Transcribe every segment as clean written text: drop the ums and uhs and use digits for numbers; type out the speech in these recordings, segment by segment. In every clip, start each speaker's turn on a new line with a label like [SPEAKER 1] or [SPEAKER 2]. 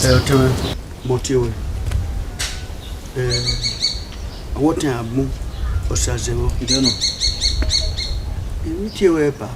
[SPEAKER 1] Tell Motio. What time or Sazero? Don't know. You ever.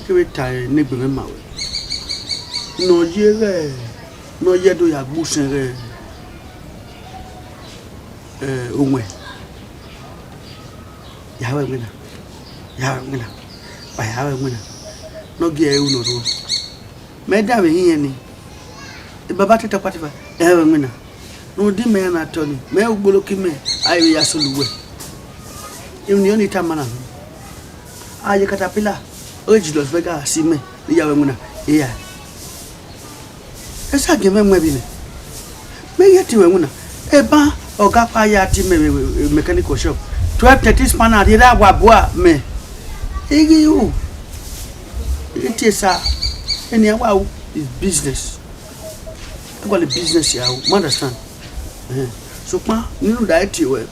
[SPEAKER 1] Every time, neighbor mouth. No, ye, no, yet do ya bush and Ume. Yahweh winner. Yahweh winner. By Yahweh winner. No gay, no. Madame, he the Babata Tapatifa, Yahweh winner. No, the man at Tony. May I look me? I will absolutely. Even the only time, man. I caterpillar. Urge Los Vegas, see me, the Yahweh winner. Yeah. As I give him maybe. May you to a winner. A bar or Gapaya mechanical shop. 12 spanner, the Rabwa me. You. It is any wow is business. I got a business here, understand? So, ma, you diet you were.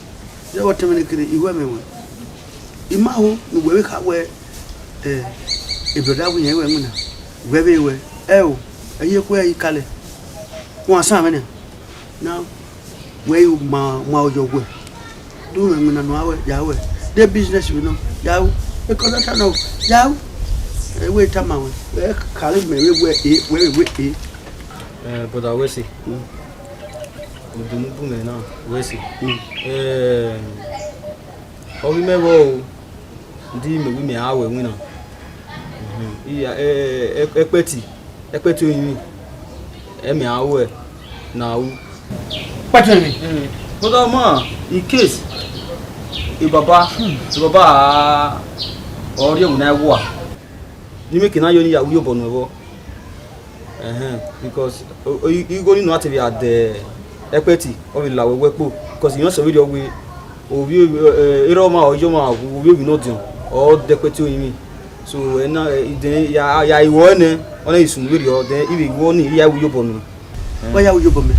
[SPEAKER 1] There were terminated you were me. In my home, you wake up where if you're that way, where we were. Oh, a year where you call it. One salmon now, where you mow your way. Do them in an hour, Yahweh. Their business, you know, Yahweh. Because I know, Yahweh. Wait a moment. Where Caleb may where we
[SPEAKER 2] but I will see. We do not boom now. We see. How we may go. Deem we may our winner. Yeah, equity. Equity in me. Emi awe now.
[SPEAKER 1] What do you mean?
[SPEAKER 2] But ma, in case Baba or you na wa. You make na you ya uyo bono because you go know to be at the equity of la wepo because you know so video we obi iroma ojoma we be not or the equity in so na ya iwo ne ona isun video then if you go ni ya uyo bono
[SPEAKER 1] why ya uyo bono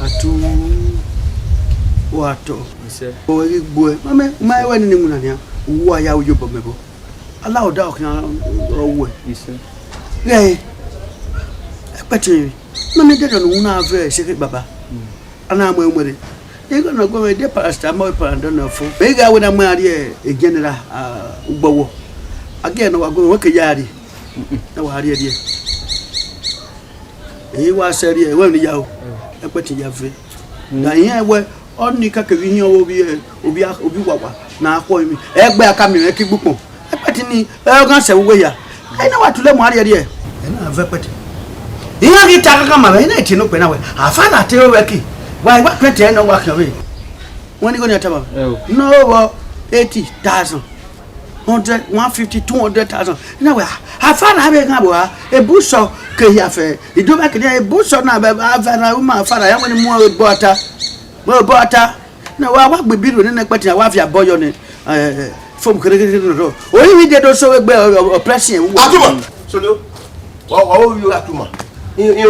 [SPEAKER 1] atu wato
[SPEAKER 2] ise
[SPEAKER 1] o igbo mama mai wani ni munania uwa ya uyo bono bo allow dog na owo
[SPEAKER 2] ise
[SPEAKER 1] yeah epati mama de don una ave se baba ana mo emere e go na go me de pastor mo parando na fo be ga we na mo ari e general ugbowo again wa go we ke yari na wa ari e e wa seri e we ni ya o epati ya fe na yen we oni ka ke wi hin obi wawa na akọ mi egbe aka mi e ki gbupon epati ni e gan se we ya ai na wa tule mo ari e na ave epati iya ki ta ka ma na ti no pe na we afa na te we ki why what 20 no wa kan we won ni go ni ataba no 80,000 100 150 200,000 na we afa na be kan bo ha e bu so ke ya fe ido ba ke e bu so na be afa na u ma afa na ya woni mu bo ata na wa gbe biro ni na pati na wa fi aboyo ni fom kere no o yi de do so we gbe operation wo
[SPEAKER 3] atuma so lo wa you atuma in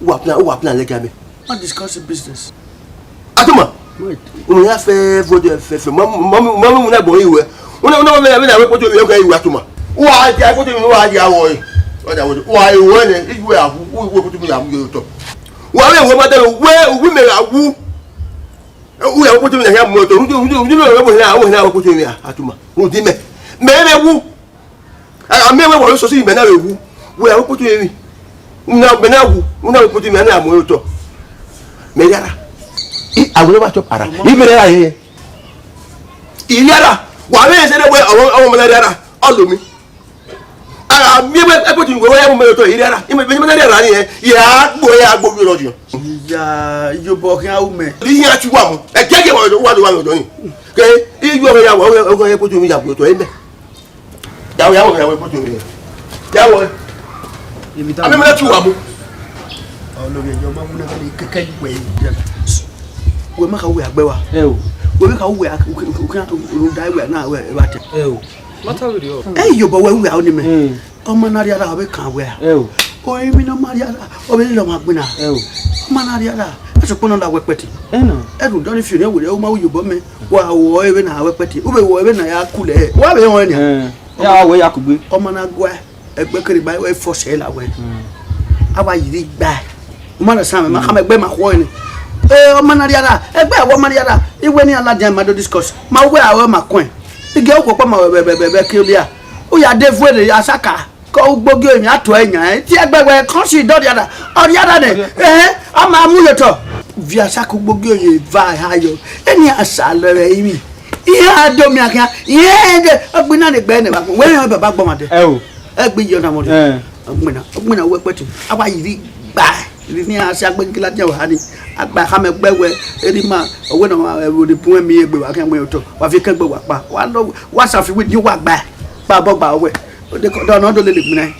[SPEAKER 3] wa plan le gabe
[SPEAKER 1] not discuss business
[SPEAKER 3] atuma
[SPEAKER 1] wait
[SPEAKER 3] o ya fe vodo fe mama na bo iwe una me na we poto mi o ka iwe atuma wa ja poto mi wa ja wo wa ja wo wa iwe ne iwe awu wo poto mi ya mu yo to wa we wo ma de we me awu u ya poto mi na ya mu to ru no we na poto mi atuma wo di me wu a me we wo so si me na we wu we ya poto mi una benagu una poto mi na mu yo to me yara àwọn ba chop ara ibere ra ye iyara wa me se de we àwọn mo na yara olomi ara mi we epoti we ya mo to iyara ime be mo na yara ni ya gbo bi lojo
[SPEAKER 1] ya yo bo kan awu me
[SPEAKER 3] ri ya chu wa mo e gege wa do ni ke iyu o ya wa o epoti mi ya bo to ebe ya wo epoti mi ya wo imi ta ami me na chu wa mo
[SPEAKER 1] olórí ẹjọ́ máa múná kẹ́kẹ́ ìwé we maka we agbewa we ka we da we na we ba te
[SPEAKER 2] mata we yo
[SPEAKER 1] yo bo we a oni me o ma na ri ara be kan we o emi no ma ri ara o be lo ma gbina o ma na ri ara e so pono da we peti e do don fi ne we o ma we yo bo me wa wo e be na we peti o be wo e be na ya kule wa be won ni
[SPEAKER 2] ya we ya kugbe
[SPEAKER 1] o ma na gwa egbe kere ba we force la we awa yiri gba o ma san me ma ka me gbe ma ko ni o ma na riara egbe awo ma riara iwe ni alajan ma do discuss ma we awo ma ko ige o ko pa ma be kilia o ya de fuere asaka ko gbogi emi ato eyan ti egbewe kan si do riara o riara ne a ma mu le to vi asaka gbogi oye va ayo eni asalo re imi iya do mi akan ye de ogbina ne gbe ne ba we yan baba gbomade egbe yo na mo de ogbina we petu awa yiri gba ni ase agbe kila je wa ni agba ka me gbewe eri ma owe na we de pun mi egbe wa kan gbe to wa fi kan gbe wa pa wa lo wa sa fi we ni wa gba ba bo gba we o de ko do na do le gbina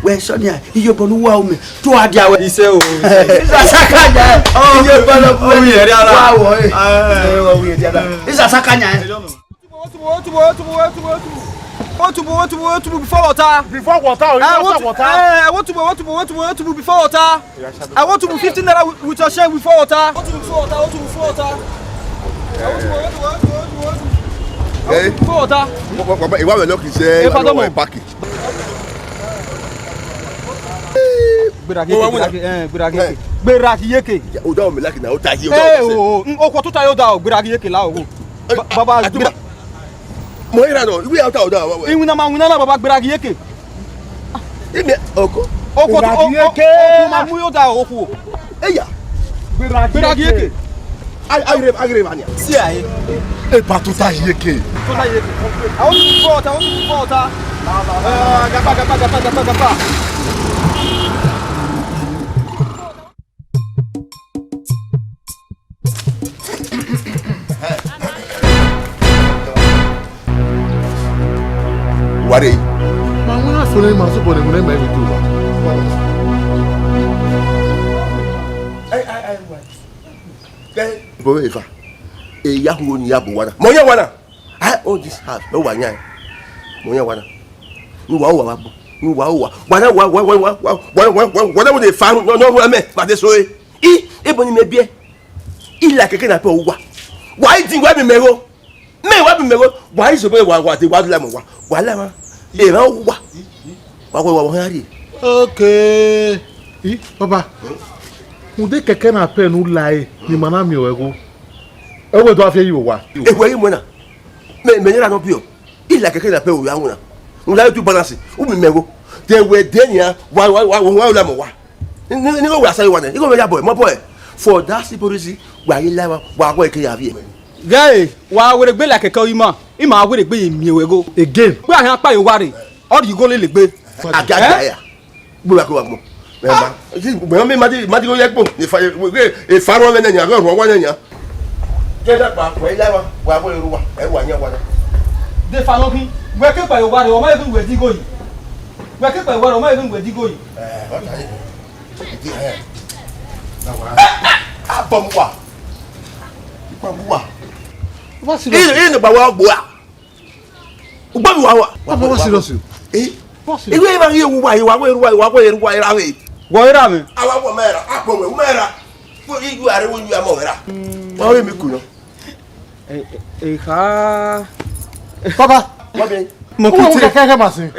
[SPEAKER 1] we so ni iyo bonu wa o me to adia we
[SPEAKER 2] ise o
[SPEAKER 1] isa sakanya iyo bonu
[SPEAKER 2] o mi eri ara
[SPEAKER 1] wa wo wa wi eri ara isa sakanya
[SPEAKER 2] What to before water?
[SPEAKER 4] Before water,
[SPEAKER 2] I want to before water. I want to be 15 naira with your share before water. I want to before water. Before water.
[SPEAKER 3] Ìwà mi lọ́kì ṣe ìwà ìpàkì.
[SPEAKER 2] Gbèràkì yékè.
[SPEAKER 3] O dáwọ̀ mi lákì náà, o ta yé o
[SPEAKER 2] dáwọ̀ mi sẹ́. O kò tó ta yóò dá o, gbèràkì yékè láwọ̀. Baba gbèràkì.
[SPEAKER 3] Mo yíra náà, ìwé àwọn ọ̀dọ́ àwọn.
[SPEAKER 2] Ìwúna baba gbèràkì yékè.
[SPEAKER 3] Ìmẹ̀ ọkọ.
[SPEAKER 2] Oko ma mú yóò dá oko.
[SPEAKER 3] Eya.
[SPEAKER 2] Gbèràkì yékè.
[SPEAKER 3] Agire mania.
[SPEAKER 2] Sí àyè.
[SPEAKER 4] Epa tó ta yékè.
[SPEAKER 2] Tó ta yékè. Àwọn tó before water. Gapa.
[SPEAKER 3] Wari.
[SPEAKER 4] Ma wona so le ma so bo le mo me to ba.
[SPEAKER 3] Bo efa. E ya hu ni ya bo wana. Mo yan wana. All this house no wa yan. Mo yan wana. Ni wa bo. Ni wa. Wana wo de fa no me ba de so e. Ebo ni me bie. Ila keke na pe o wa. Wa yi tin wa bi mero. Me wa bi mero. Wa yi so be wa de wa la mo wa. Wa la ma. E ran wa. Wa hari.
[SPEAKER 4] Okay. Papa. Unde keke na pe nu lai ni mana mi o ego. Ewo do afie yi wa.
[SPEAKER 3] Ewo yi mo na. Me nyira no bio. Ila keke na pe o ya wona. Unla tu balance. U mi mego. Te we denia wa la mo wa. Ni go wa sai wa ne. Ni go me ya boy, mo boy. For that simple reason, wa yi la wa ko eke ya vie.
[SPEAKER 2] Guy, wa we gbe la keke yi ma. I ma we gbe mi ego.
[SPEAKER 4] Again.
[SPEAKER 2] Gbe ahan pa yo ware. All you go le gbe.
[SPEAKER 3] Aga ya. Gbe wa ko wa mo. Me ma di go yepo. Ni fa e fa ro le nya ro wa nya. Je da pa ko ila wa ko ru wa. E wa nya wa na.
[SPEAKER 2] De fa no kin. We ke pa yo ware, o ma e we di go yi. We ke pa yo ware, o ma e we di go yi.
[SPEAKER 3] Wa ta ni. Di ha. Na wa. A bom wa. Pa wa.
[SPEAKER 4] What serious?
[SPEAKER 3] Ni ba wa gbo a. Ugba mi wa wa.
[SPEAKER 4] What serious?
[SPEAKER 3] Iwe ba ye wu wa ye wa ko ru wa ira we.
[SPEAKER 2] Wo ira mi.
[SPEAKER 3] Awa wo mera, apo we mera. Fo igu are wo yu amo mera. Wa we mi ku no.
[SPEAKER 2] Ha.
[SPEAKER 4] Papa.
[SPEAKER 3] Wa be.
[SPEAKER 4] Mo ku te keke ma sin.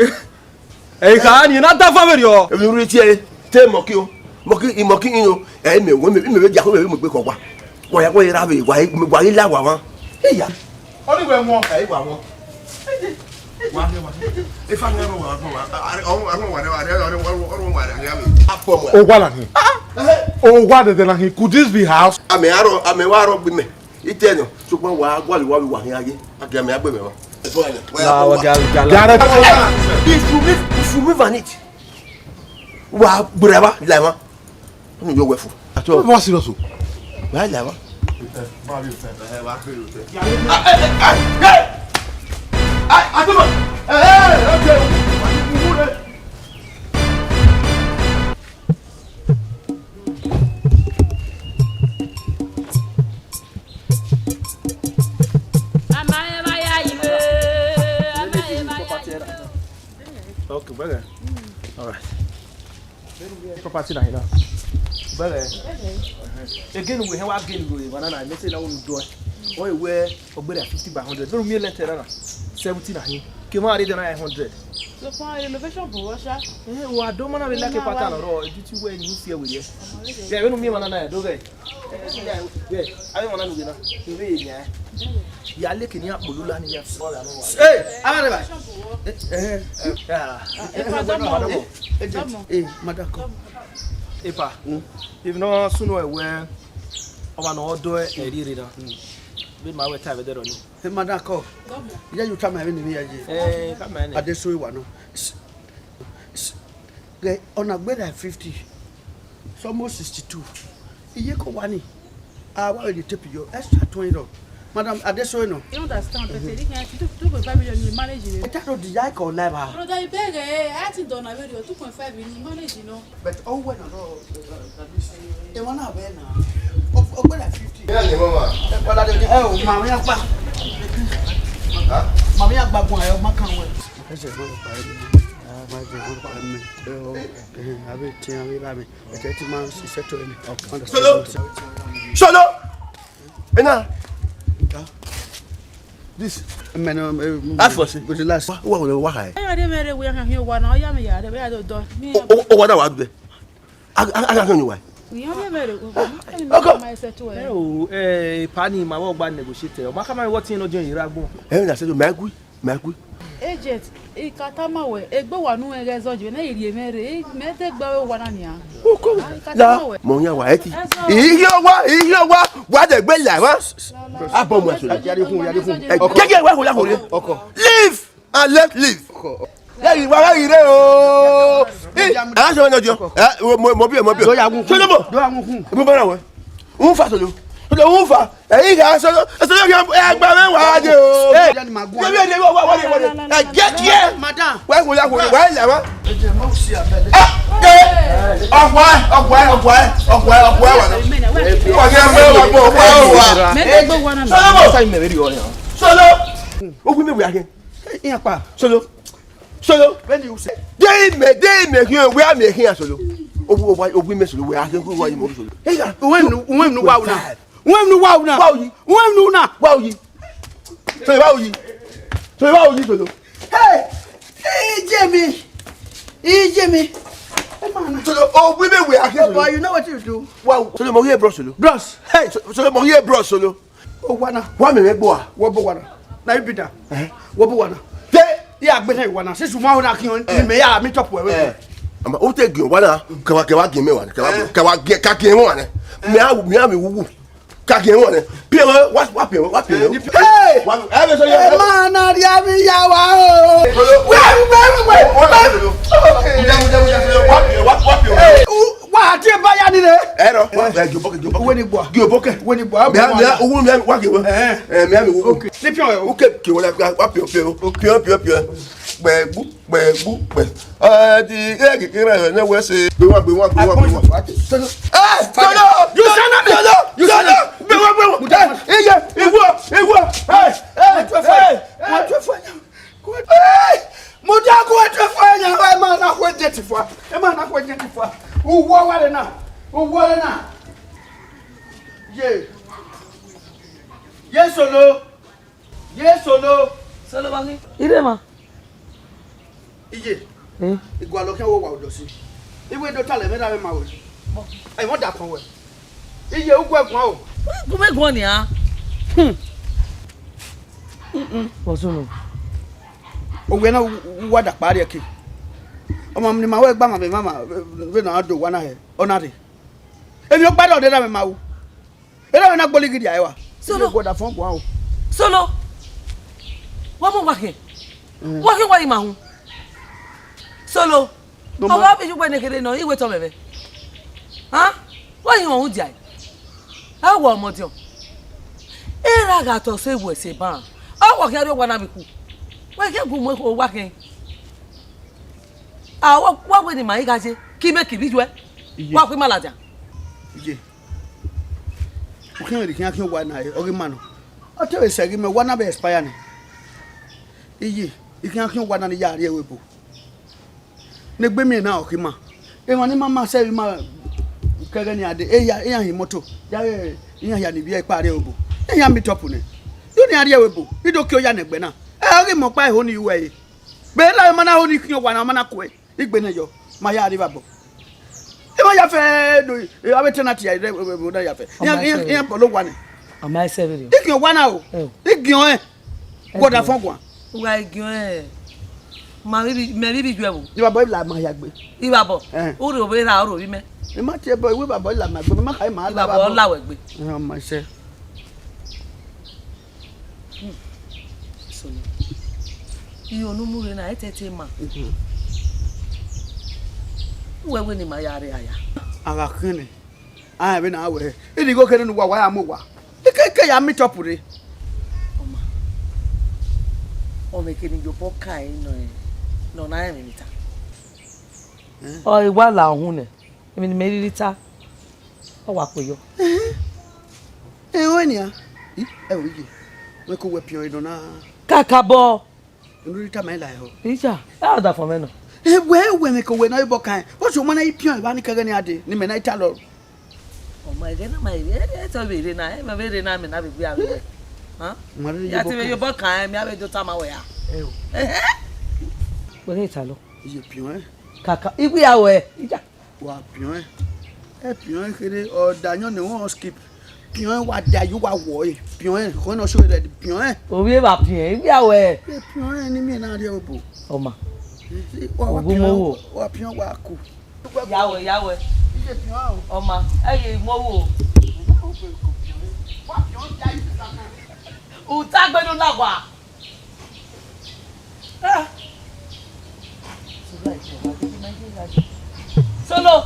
[SPEAKER 2] Ha ni na ta family o.
[SPEAKER 3] E mi ru ti e te mo ki o. Mo ki yin o. E me wo me be ja ko me mo pe ko wa. Wa ya ko ira we wa ila wa wa. E ya.
[SPEAKER 4] Oni we won.
[SPEAKER 3] E wa won. Wa ne wa. E fa ngero wa ko wa. Apo mo.
[SPEAKER 4] O wa la hin. O wa de la hin. Could this be house?
[SPEAKER 3] Ame wa ro gbe me. Ite no. Sugbon wa gwa le wa wi wa hin aye. Age ame agbe me wa.
[SPEAKER 2] La wa ga.
[SPEAKER 3] If you move on it. Wa brava la wa. Onu yo wefu.
[SPEAKER 4] What serious?
[SPEAKER 3] Wa la wa. Atuma. Okay.
[SPEAKER 2] Okay, brother. All right. Property na here. Brother. Again, we have again going. Banana, let's say now we do it. Why we over 50 by 100? Don't me let her 70 na here. Came out 900.
[SPEAKER 5] So for renovation for Russia.
[SPEAKER 6] Wa do mana be like pattern ro duty we ni fear we there. Yeah, we no me mana na do guy. Yeah, I want to know. We ya. Ya le kini apolula ni ya.
[SPEAKER 1] Hey, araba. Madako.
[SPEAKER 6] Epa. If no sooner we our no do e riri na. Be ma we time there on.
[SPEAKER 1] Hey, Madako. Yeah, you come here in the
[SPEAKER 6] Come on.
[SPEAKER 1] At the soy one. On a bed at 50. It's almost 62. You go one. I will tip you extra $20. Madam, at the soy no.
[SPEAKER 5] You understand? But they can't 2.5 million in managing.
[SPEAKER 1] I don't the yak or never.
[SPEAKER 5] No, they beg. I think don't have 2.5 million managing. No.
[SPEAKER 1] But oh, when I know, they want to be now. Oh, when I 50. Oh, Mammy, Mammy, I'm back when I have my conway. I said, I will tell you, 30 months is settling.
[SPEAKER 3] Solo. Ena. This. That's for with the last. What will why?
[SPEAKER 5] I didn't we are here one. I am here. We are the door.
[SPEAKER 3] Oh, what I do? I don't know why.
[SPEAKER 5] We are very good.
[SPEAKER 6] Oh, pani ma wo gba negotiate. O ma ka ma what tin no join iragbon.
[SPEAKER 3] Na say magui.
[SPEAKER 5] Agent, ikatama we egbe wanu egezo je na iri emere me te gba we wana ni a.
[SPEAKER 3] La mo yan wa eti. Iyo wa wa de gbe la wa. Abo mo so.
[SPEAKER 1] Yari fun.
[SPEAKER 3] Keke wa ko la ko le. Leave and let live. Yari wa ire o. Ala so no jo. Mo bi.
[SPEAKER 1] Do ya gun.
[SPEAKER 3] So no mo.
[SPEAKER 1] Do ya gun.
[SPEAKER 3] Mo ba na we. Un fa solo. Solo un fa. Eyi ga solo. Solo ke agba me wa de o. Get here, madam. Why will I go? Why, Lama? Solo. When you say they make you we are making a solo. We miss you. We are going to go. Hey, when no wow now. So why would you do?
[SPEAKER 1] Hey, Jimmy. Hey, man.
[SPEAKER 3] So oh, women we are here.
[SPEAKER 1] Boy, you know what you do?
[SPEAKER 3] Wow. So the Mohier bros solo.
[SPEAKER 1] Bros.
[SPEAKER 3] Hey, so the Mohier bros solo.
[SPEAKER 1] Oh, wana.
[SPEAKER 3] One me boy.
[SPEAKER 1] Wobo wana. Na you be that. Wobo wana. Yeah, but hey, wana. Since you want to kill me, yeah, me top where.
[SPEAKER 3] I'm o te gin wana. Kawa give me one. Kawa give me one. Me wu. Kaki one. Pio what pio. Hey!
[SPEAKER 1] Man, na dia mi ya wa o. Wa ti ba ya ni le.
[SPEAKER 3] Ero. We ni bo. Gioboke. Me owu me wa ke wo. Me ami wo.
[SPEAKER 1] Ni pio o.
[SPEAKER 3] O ke wala wa pio. Gbegbu. Di egi kire na we se. Gbe wa. Solo. You sana. Be wa. Ewo. Hey! Muda ko atfanya, wa ma na ko jetifwa. E ma na ko jetifwa. Uwo wale na. Ye solo.
[SPEAKER 7] Solo bangi. Ire ma.
[SPEAKER 1] Iye. Igwa lo ke wo wa odosi. Iwe do tale me da me ma wo. Ai mo da kan we. Iye ugwa egun o.
[SPEAKER 7] Ku me gun ni a. Bosuno.
[SPEAKER 1] Ogwe na wada pari eke. Omo ni ma we gba ma me mama we na do wana he. Onare. Emi o gbada ode da me ma wo. Era we na gboli gidi ayewa.
[SPEAKER 7] Solo.
[SPEAKER 1] Go da fon gwa o.
[SPEAKER 7] Solo. Wa mo wa ke. Wa ke wa ima hu. Solo. Owa bi ju gbe nekere no iwe to bebe. Ha? Wa yin ohun jai. Ha wa omo ti o. Era ga to se wo se ban. Awo ke ro wa na mi ku. Wa ke gun mo ko wa ke. Awo wa we ni mai ga se. Ki me ki bi ju e. Wa pe malaja.
[SPEAKER 1] Iye. O kin ri kin akin wa na e ori manu. O te we se ri me wa na be expire ni. Iye, ikin akin wa na ni ya ri ewebo. Ne gbe mi na o ki ma. E won ni mama se ri ma kere ni ade. E ya hin moto. Ya ya ni bi e pa re obo. E ya mi top ni. Do ni ari ewebo. Ido ki o ya na gbe na. E ori mo pa e ho ni iwe yi. Bela mana honi kinyo wana mana kwe. Igbe na yo. Ma ya river bo. E ma ya fe do. E abete na ti ya da ya fe. Yan polo wane.
[SPEAKER 7] Ama ese video.
[SPEAKER 1] Igion wana o. Igion e. Goda fon kwa.
[SPEAKER 7] Wa igion e. Ma bibi ju e wo.
[SPEAKER 1] Iba boy la ma ya gbe.
[SPEAKER 7] Iba bo. O ro be ra o ro bi me.
[SPEAKER 1] E ma ti e boy we ba boy la ma gbe ma kai ma la
[SPEAKER 7] ba bo la we gbe.
[SPEAKER 1] E ma se.
[SPEAKER 7] Solo. Iyo nu mure na etete ma. Wewe ni mayare aya.
[SPEAKER 1] Aga kene. Ah be na we. E di go kene nu wa ya mo wa. Ike ya meet up re.
[SPEAKER 7] Oma. O me kini jo poka e no na e minita. O iwa la ohun ne. Emi ni meririta. O wa pe yo.
[SPEAKER 1] O ni a. E o yi. We ko we pion do na.
[SPEAKER 7] Kakabo.
[SPEAKER 1] Nurita mai la ho.
[SPEAKER 7] Ija. Ah da for me no.
[SPEAKER 1] We me ko we na ibo kan. What you mana pion ba ni kaga ni ade. Ni me na italo.
[SPEAKER 7] O my gena my e to be re na. E me be re na me na be bia we. Ha? Ya ti me yo bo kan me abejo ta ma we ya. We re italo.
[SPEAKER 1] Iye pion e.
[SPEAKER 7] Kaka ibu ya we. Ija.
[SPEAKER 1] Wa pion e. E pion e kere o danyo ni won skip. Pion wa da you wa wo e. Pion e ko no show the pion e.
[SPEAKER 7] O bi ba pion ibu ya we.
[SPEAKER 1] Pion e ni me na re obo.
[SPEAKER 7] Oma.
[SPEAKER 1] Ogumowo. Wa pion wa ku.
[SPEAKER 7] Yawe.
[SPEAKER 1] Iye pion a o.
[SPEAKER 7] Oma. Eye mowo.
[SPEAKER 1] Wa pion ja yi ka kan.
[SPEAKER 7] Uta gbenu na wa. Solo.